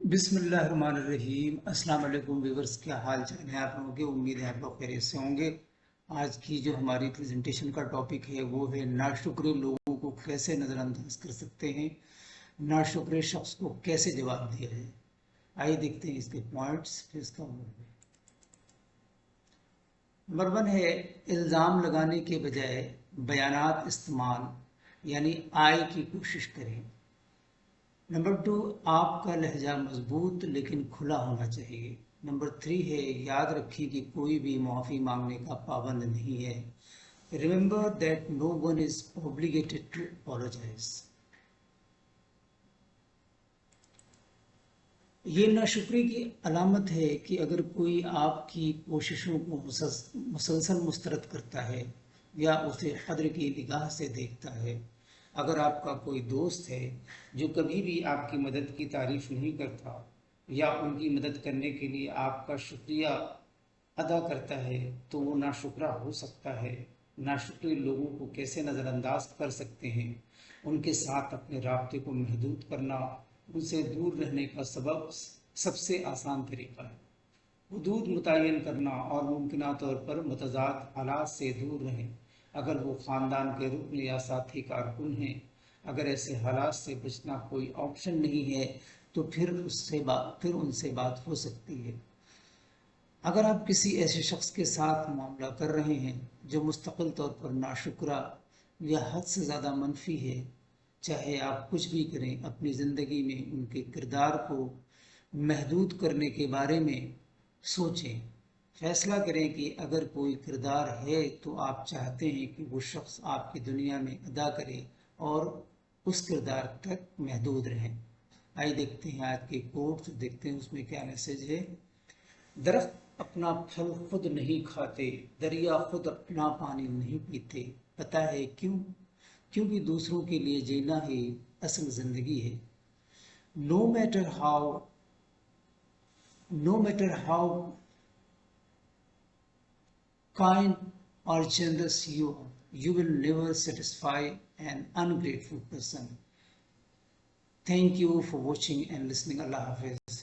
बिस्मिल्लाहिर्रहमानिर्रहीम। अस्सलाम वालेकुम व्यूअर्स, क्या हाल चाल है आप लोगों के। उम्मीद है आप लोग खैरियत से होंगे। आज की जो हमारी प्रेजेंटेशन का टॉपिक है वो है नाशुक्रे लोगों को कैसे नज़रअंदाज कर सकते हैं, नाशुक्रे शख्स को कैसे जवाब दिया जाए। आइए देखते हैं इसके पॉइंट्स, फिर इसका नंबर 1 है इल्ज़ाम लगाने के बजाय बयानात इस्तेमाल, यानी आय की कोशिश करें। नंबर 2, आपका लहजा मजबूत लेकिन खुला होना चाहिए। नंबर 3 है याद रखिए कि कोई भी माफ़ी मांगने का पाबंद नहीं है। Remember that no one is obligated to apologise. ये नाशुक्री की अलामत है कि अगर कोई आपकी कोशिशों को मुसलसल मुस्तरद करता है या उसे कद्र की निगाह से देखता है। अगर आपका कोई दोस्त है जो कभी भी आपकी मदद की तारीफ नहीं करता या उनकी मदद करने के लिए आपका शुक्रिया अदा करता है तो वो नाशुक्रा हो सकता है। नाशुक्रे लोगों को कैसे नज़रअंदाज कर सकते हैं? उनके साथ अपने राब्ते को महदूद करना उनसे दूर रहने का सबब सबसे आसान तरीका है। हदूद मुतय्यन करना और मुमकिन तौर पर मुतज़ाद हालात से दूर रहें। अगर वो ख़ानदान के रुकन या साथी कारकुन हैं, अगर ऐसे हालात से बचना कोई ऑप्शन नहीं है तो फिर उनसे बात हो सकती है। अगर आप किसी ऐसे शख्स के साथ मामला कर रहे हैं जो मुस्तकिल तौर पर नाशुक्रा या हद से ज़्यादा मनफी है, चाहे आप कुछ भी करें, अपनी ज़िंदगी में उनके किरदार को महदूद करने के बारे में सोचें। फैसला करें कि अगर कोई किरदार है तो आप चाहते हैं कि वो शख्स आपकी दुनिया में अदा करे और उस किरदार तक महदूद रहें। आइए देखते हैं आज के कोट्स, देखते हैं उसमें क्या मैसेज है। दरख्त अपना फल खुद नहीं खाते, दरिया खुद अपना पानी नहीं पीते। पता है क्यों? क्योंकि दूसरों के लिए जीना ही असल जिंदगी है। No matter how no matter how kind or generous you will never satisfy an ungrateful person. Thank you for watching and listening. Allah Hafiz.